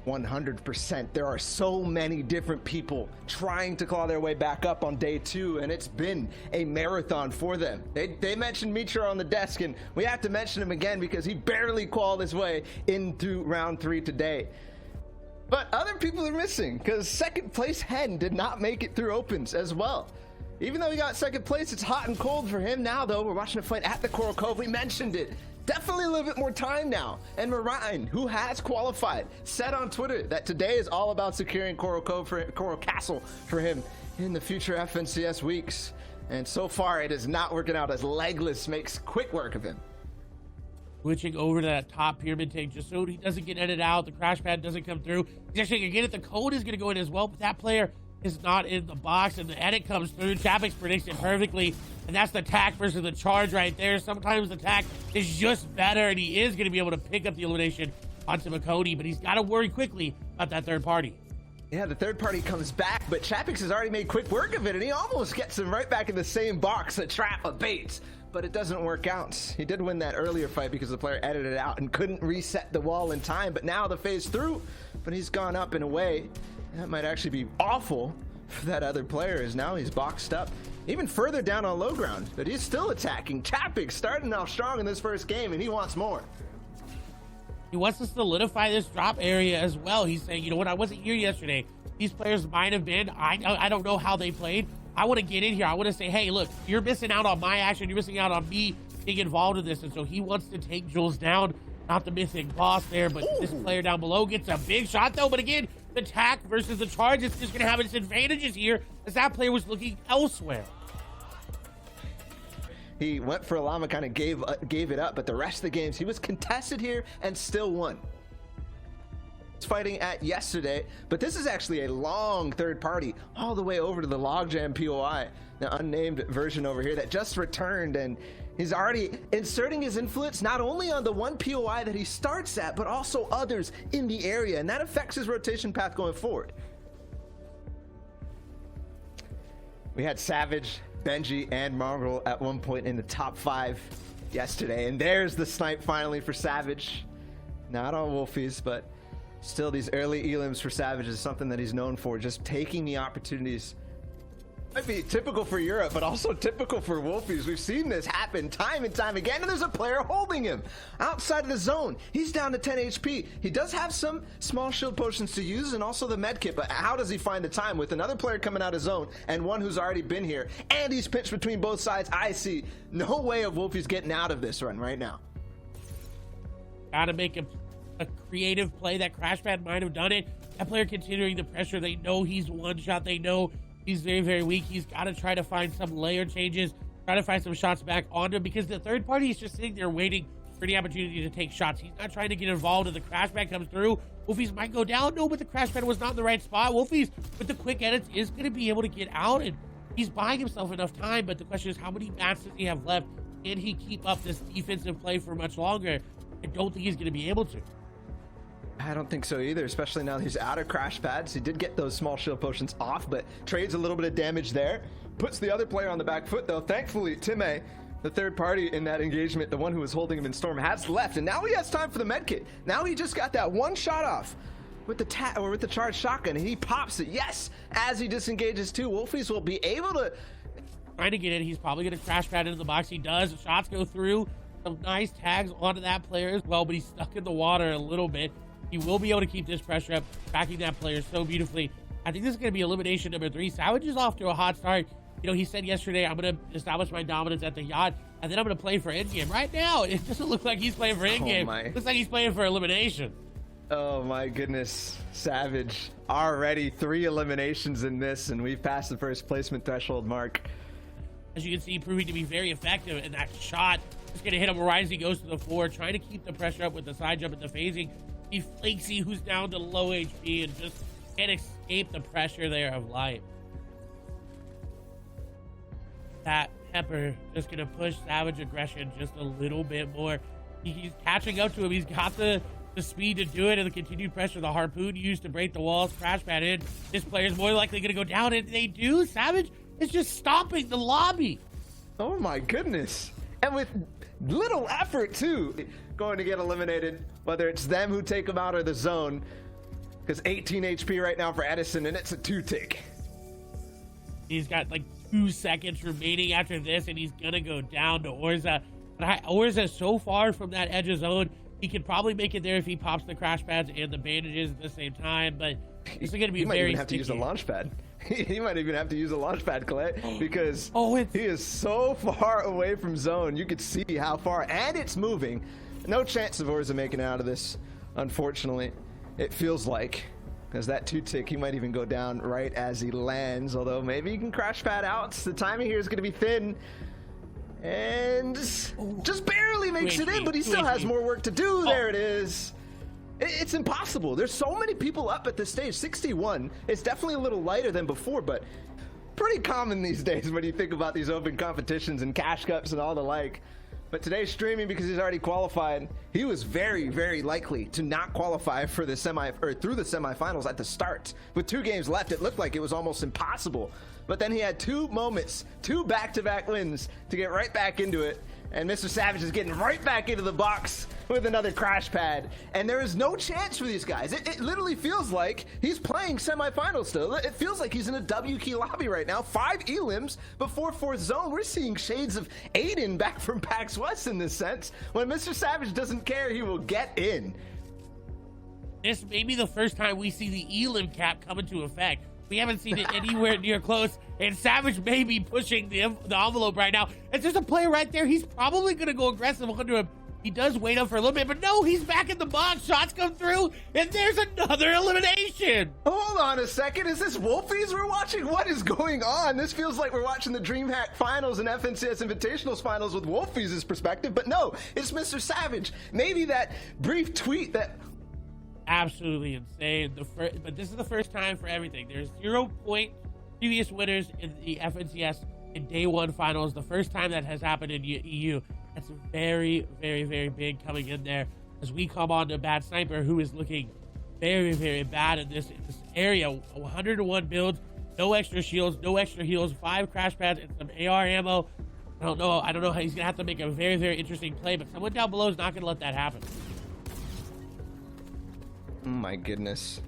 100%. There are so many different people trying to claw their way back up on day 2, and it's been a marathon for them. They mentioned Mitra on the desk, and we have to mention him again because he barely clawed his way into round 3 today. But other people are missing because second place Hen did not make it through opens as well. Even though he got second place, it's hot and cold for him now, though. We're watching a fight at the Coral Cove. We mentioned it. Definitely a little bit more time now. And Marine, who has qualified, said on Twitter that today is all about securing Coral Castle for him in the future FNCS weeks. And so far, it is not working out as Legless makes quick work of him. Switching over to that top pyramid tank just so he doesn't get edited out. The crash pad doesn't come through. He's actually going to get it. The code is going to go in as well, but that player is not in the box, and the edit comes through. Chapix predicts it perfectly, and that's the tack versus the charge right there. Sometimes the tack is just better, and he is going to be able to pick up the elimination onto McCody, but he's got to worry quickly about that third party. Yeah, the third party comes back, but Chapix has already made quick work of it, and he almost gets him right back in the same box, a trap, a bait, but it doesn't work out. He did win that earlier fight because the player edited it out and couldn't reset the wall in time, but now the phase through, but he's gone up in a way that might actually be awful for that other player, as now he's boxed up even further down on low ground, but he's still attacking. Chapix starting off strong in this first game, and he wants more. He wants to solidify this drop area as well. He's saying, you know what, I wasn't here yesterday. These players might have been. I don't know how they played. I want to get in here. I want to say, hey, look, you're missing out on my action. You're missing out on me being involved in this. And so he wants to take Jules down. Not the missing boss there, but this player down below gets a big shot, though. But again, the tack versus the charge is just going to have its advantages here, as that player was looking elsewhere. He went for a llama, kind of gave it up, but the rest of the games, he was contested here and still won. Fighting at yesterday, but this is actually a long third party all the way over to the Logjam POI, the unnamed version over here that just returned, and he's already inserting his influence not only on the one POI that he starts at, but also others in the area, and that affects his rotation path going forward. We had Savage, Benji, and Mongrel at one point in the top 5 yesterday, and there's the snipe finally for Savage. Not on Wolfies, but still, these early elims for Savage is something that he's known for, just taking the opportunities. Might be typical for Europe, but also typical for Wolfies. We've seen this happen time and time again, and there's a player holding him outside of the zone. He's down to 10 HP. He does have some small shield potions to use and also the med kit, but how does he find the time with another player coming out of zone and one who's already been here, and he's pinched between both sides? I see no way of Wolfies getting out of this run right now. Gotta make a creative play. That crash pad might have done it. That player continuing the pressure. They know he's one shot. They know he's very, very weak. He's got to try to find some layer changes, try to find some shots back onto him, because the third party is just sitting there waiting for the opportunity to take shots. He's not trying to get involved if the crash pad comes through. Wolfies might go down. No, but the crash pad was not in the right spot. Wolfies, with the quick edits, is going to be able to get out, and he's buying himself enough time, but the question is, how many mats does he have left? Can he keep up this defensive play for much longer? I don't think he's going to be able to. I don't think so either, especially now he's out of crash pads. He did get those small shield potions off, but trades a little bit of damage there. Puts the other player on the back foot, though. Thankfully, Time, the third party in that engagement, the one who was holding him in Storm, has left, and now he has time for the medkit. Now he just got that one shot off with the charged shotgun, and he pops it. Yes, as he disengages too, Wolfies will be able to trying to get in. He's probably going to crash pad into the box. He does. Shots go through. Some nice tags onto that player as well, but he's stuck in the water a little bit. He will be able to keep this pressure up, backing that player so beautifully. I think this is going to be elimination number 3. Savage is off to a hot start. You know, he said yesterday, I'm going to establish my dominance at the yacht, and then I'm going to play for endgame. Right now, it doesn't look like he's playing for endgame. Looks like he's playing for elimination. Oh my goodness. Savage, already 3 eliminations in this, and we've passed the first placement threshold mark. As you can see, proving to be very effective in that shot. Just going to hit him right as he goes to the floor, trying to keep the pressure up with the side jump and the phasing. Flaky, who's down to low HP and just can't escape the pressure there of life. That Pepper just gonna push Savage aggression just a little bit more. He's catching up to him. He's got the speed to do it, and the continued pressure, the harpoon used to break the walls, crash pad in. This player's more likely gonna go down, and they do. Savage is just stomping the lobby. Oh my goodness. And with little effort too, going to get eliminated, whether it's them who take him out or the zone. Because 18 HP right now for Edison, and it's a 2-tick. He's got like 2 seconds remaining after this, and he's gonna go down to Orza. But Orza so far from that edge of zone, he could probably make it there if he pops the crash pads and the bandages at the same time. But this is gonna be he might very even have to use a launch pad. He might even have to use a launch pad, Clay, because he is so far away from zone. You could see how far, and it's moving. No chance of Orza making it out of this, unfortunately. It feels like, because that 2-tick, he might even go down right as he lands, although maybe he can crash pad out. The timing here is going to be thin, and just barely makes it in, but he still has more work to do. There it is. It's impossible. There's so many people up at this stage. 61. It's definitely a little lighter than before, but pretty common these days when you think about these open competitions and cash cups and all the like. But today's streaming, because he's already qualified, he was very, very likely to not qualify for the through the semifinals at the start. With 2 games left, it looked like it was almost impossible. But then he had 2 moments, 2 back-to-back wins to get right back into it. And MrSavage is getting right back into the box with another crash pad. And there is no chance for these guys. It literally feels like he's playing semifinals still. It feels like he's in a W key lobby right now. 5 elims before 4th zone. We're seeing shades of Aiden back from PAX West in this sense. When MrSavage doesn't care, he will get in. This may be the first time we see the elim cap come into effect. We haven't seen it anywhere near close, and Savage may be pushing the envelope right now. It's just a player right there. He's probably going to go aggressive under him. He does wait up for a little bit, but no, he's back in the box. Shots come through, and there's another elimination. Hold on a second. Is this Wolfies we're watching? What is going on? This feels like we're watching the DreamHack Finals and FNCS Invitationals Finals with Wolfies' perspective, but no, it's MrSavage. Maybe that brief tweet that... Absolutely insane. But this is the first time for everything. There's 0 point previous winners in the FNCS in day 1 finals. The first time that has happened in EU. That's very, very, very big coming in there as we come on to Bad Sniper, who is looking very, very bad in this area. 101 builds, no extra shields, no extra heals, 5 crash pads, and some AR ammo. I don't know how he's gonna have to make a very, very interesting play, but someone down below is not gonna let that happen. Oh my goodness.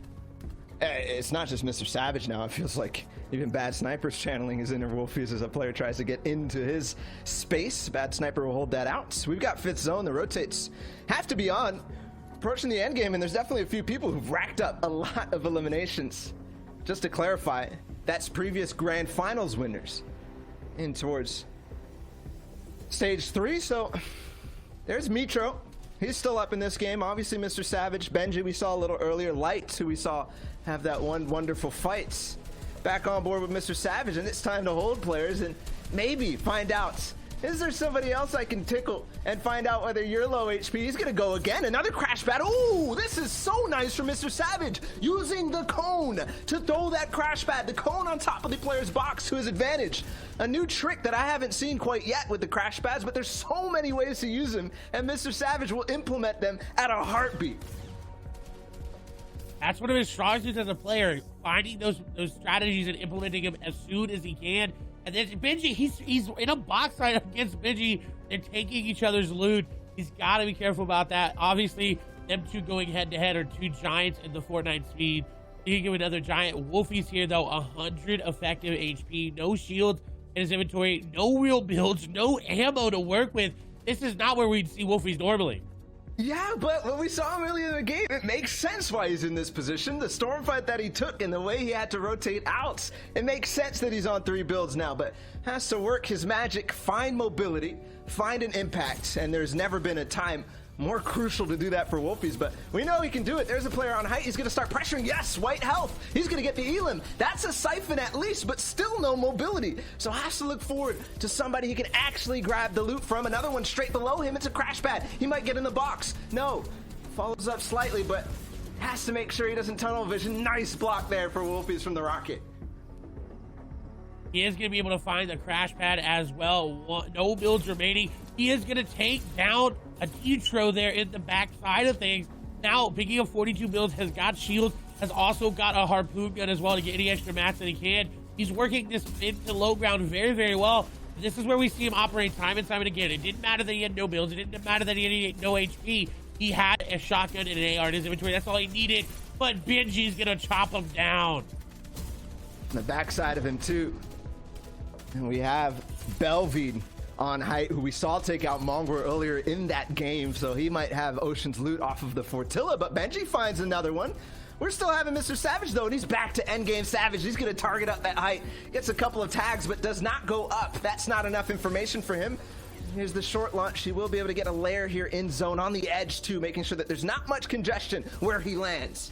It's not just MrSavage now. It feels like even Bad Sniper's channeling his inner Wolfies as a player tries to get into his space. Bad Sniper will hold that out. We've got 5th zone. The rotates have to be on. Approaching the end game, and there's definitely a few people who've racked up a lot of eliminations. Just to clarify, that's previous grand finals winners in towards stage 3. So there's Mitro. He's still up in this game. Obviously, MrSavage, Benji, we saw a little earlier. Light, who we saw have that one wonderful fight. Back on board with MrSavage, and it's time to hold players and maybe find out, is there somebody else I can tickle and find out whether you're low HP? He's going to go again. Another crash pad. Ooh, this is so nice from MrSavage. Using the cone to throw that crash pad. The cone on top of the player's box to his advantage. A new trick that I haven't seen quite yet with the crash pads, but there's so many ways to use them, and MrSavage will implement them at a heartbeat. That's one of his strong suits as a player, finding those strategies and implementing them as soon as he can. And then Benji, he's in a box fight against Benji. They're taking each other's loot. He's got to be careful about that. Obviously, them two going head-to-head are 2 giants in the Fortnite speed. You can give another giant. Wolfie's here, though, 100 effective HP. No shields in his inventory. No real builds. No ammo to work with. This is not where we'd see Wolfies normally. Yeah, but when we saw him earlier in the game, it makes sense why he's in this position. The storm fight that he took and the way he had to rotate out, it makes sense that he's on 3 builds now, but has to work his magic, find mobility, find an impact, and there's never been a time more crucial to do that for Wolfies, but we know he can do it. There's a player on height. He's going to start pressuring. Yes, white health. He's going to get the elim. That's a siphon at least, but still no mobility. So has to look forward to somebody he can actually grab the loot from. Another one straight below him. It's a crash pad. He might get in the box. No. Follows up slightly, but has to make sure he doesn't tunnel vision. Nice block there for Wolfies from the rocket. He is going to be able to find the crash pad as well. No builds remaining. He is going to take down a Tetro there in the back side of things. Now, picking up 42 builds, has got shields, has also got a harpoon gun as well to get any extra mats that he can. He's working this mid to low ground very, very well. This is where we see him operate time and time again. It didn't matter that he had no builds. It didn't matter that he had no HP. He had a shotgun and an AR in his inventory. That's all he needed. but Benji's gonna chop him down. On the backside of him too. And we have Belvede on height, who we saw take out Mongrel earlier in that game, so he might have Ocean's loot off of the Fortilla, but Benji finds another one. We're still having MrSavage though, and he's back to endgame Savage. He's gonna target up that height, gets a couple of tags, but does not go up. That's not enough information for him. Here's the short launch. He will be able to get a lair here in zone on the edge too, making sure that there's not much congestion where he lands.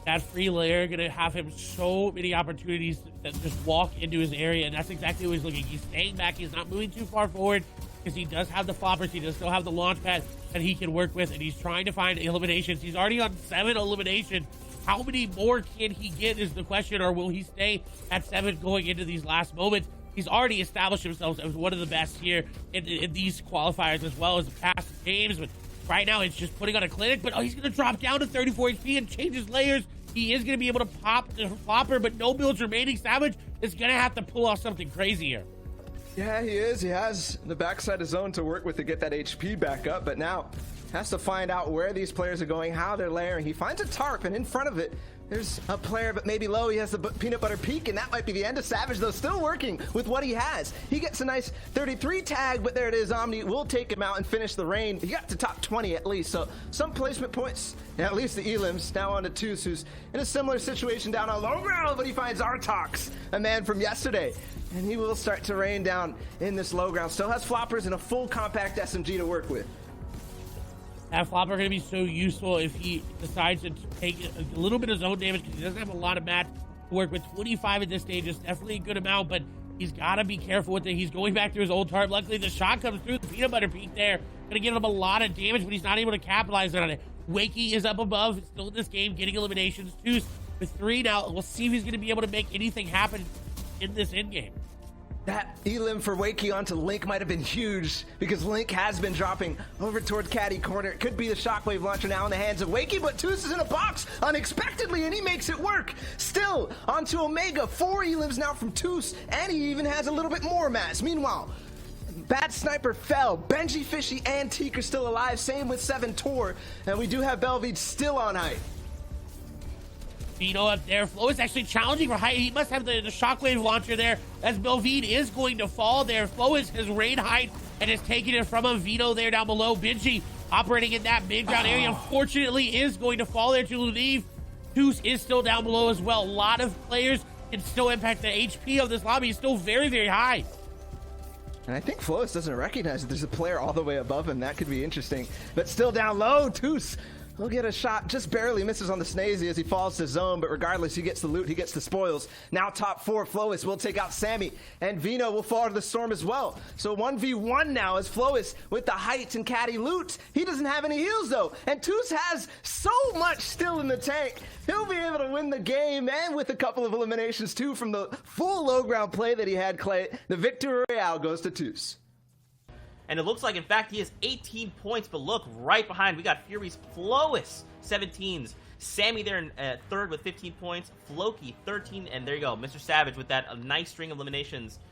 That free layer gonna have him so many opportunities to just walk into his area, and that's exactly what he's looking. He's staying back. He's not moving too far forward because he does have the floppers. He does still have the launch pad that he can work with, and he's trying to find eliminations. He's already on 7 eliminations. How many more can he get is the question, or will he stay at 7 going into these last moments? He's already established himself as one of the best here in these qualifiers as well as the past games, but right now it's just putting on a clinic. But he's going to drop down to 34 HP and change his layers. He is going to be able to pop the flopper, but no builds remaining. Savage is going to have to pull off something crazy here. Yeah, he is. He has the backside of zone to work with to get that HP back up, but now has to find out where these players are going, how they're layering. He finds a tarp, and in front of it, there's a player, but maybe low. He has the peanut butter peak, and that might be the end of Savage, though, still working with what he has. He gets a nice 33 tag, but there it is. Omni will take him out and finish the rain. He got to top 20 at least, so some placement points, at least the Elims. Now on to Toos, who's in a similar situation down on low ground, but he finds Artox, a man from yesterday. And he will start to rain down in this low ground. Still has floppers and a full compact SMG to work with. That flopper going to be so useful if he decides to take a little bit of zone damage, because he doesn't have a lot of mats to work with. 25 at this stage is definitely a good amount, but he's got to be careful with it. He's going back to his old tarp. Luckily, the shot comes through. The peanut butter peak there. Going to give him a lot of damage, but he's not able to capitalize on it. Wakey is up above, still in this game, getting eliminations. Toos with 3 now. We'll see if he's going to be able to make anything happen in this endgame. That elim for Wakey onto Link might have been huge, because Link has been dropping over toward Caddy Corner. It could be the shockwave launcher now in the hands of Wakey, but Toos is in a box unexpectedly, and he makes it work. Still onto Omega. 4 elims now from Toos, and he even has a little bit more mats. Meanwhile, Bad Sniper fell. Benji, Fishy, and Teak are still alive. Same with 7 Tor, and we do have Belvede still on height. Vino up there. Flo is actually challenging for height. He must have the shockwave launcher there, as Belvede is going to fall there. Flo is his raid height and is taking it from him. Vino there down below. Benji operating in that mid-ground area, unfortunately, is going to fall there to leave. Toos is still down below as well. A lot of players can still impact the HP of this lobby. It's still very, very high. And I think Flois doesn't recognize that there's a player all the way above him. That could be interesting. But still down low, Toos will get a shot, just barely misses on the Snazy as he falls to zone, but regardless, he gets the loot, he gets the spoils. Now top 4, Flois will take out Sammy, and Vino will fall to the storm as well. So 1v1 now as Flois with the height and caddy loot. He doesn't have any heals though, and Toos has so much still in the tank. He'll be able to win the game, and with a couple of eliminations too from the full low ground play that he had, Clay, the victory royale goes to Toos. And it looks like, in fact, he has 18 points, but look, right behind, we got Fury's Flois, 17s. Sammy there in 3rd with 15 points. Floki, 13, and there you go, MrSavage with that nice string of eliminations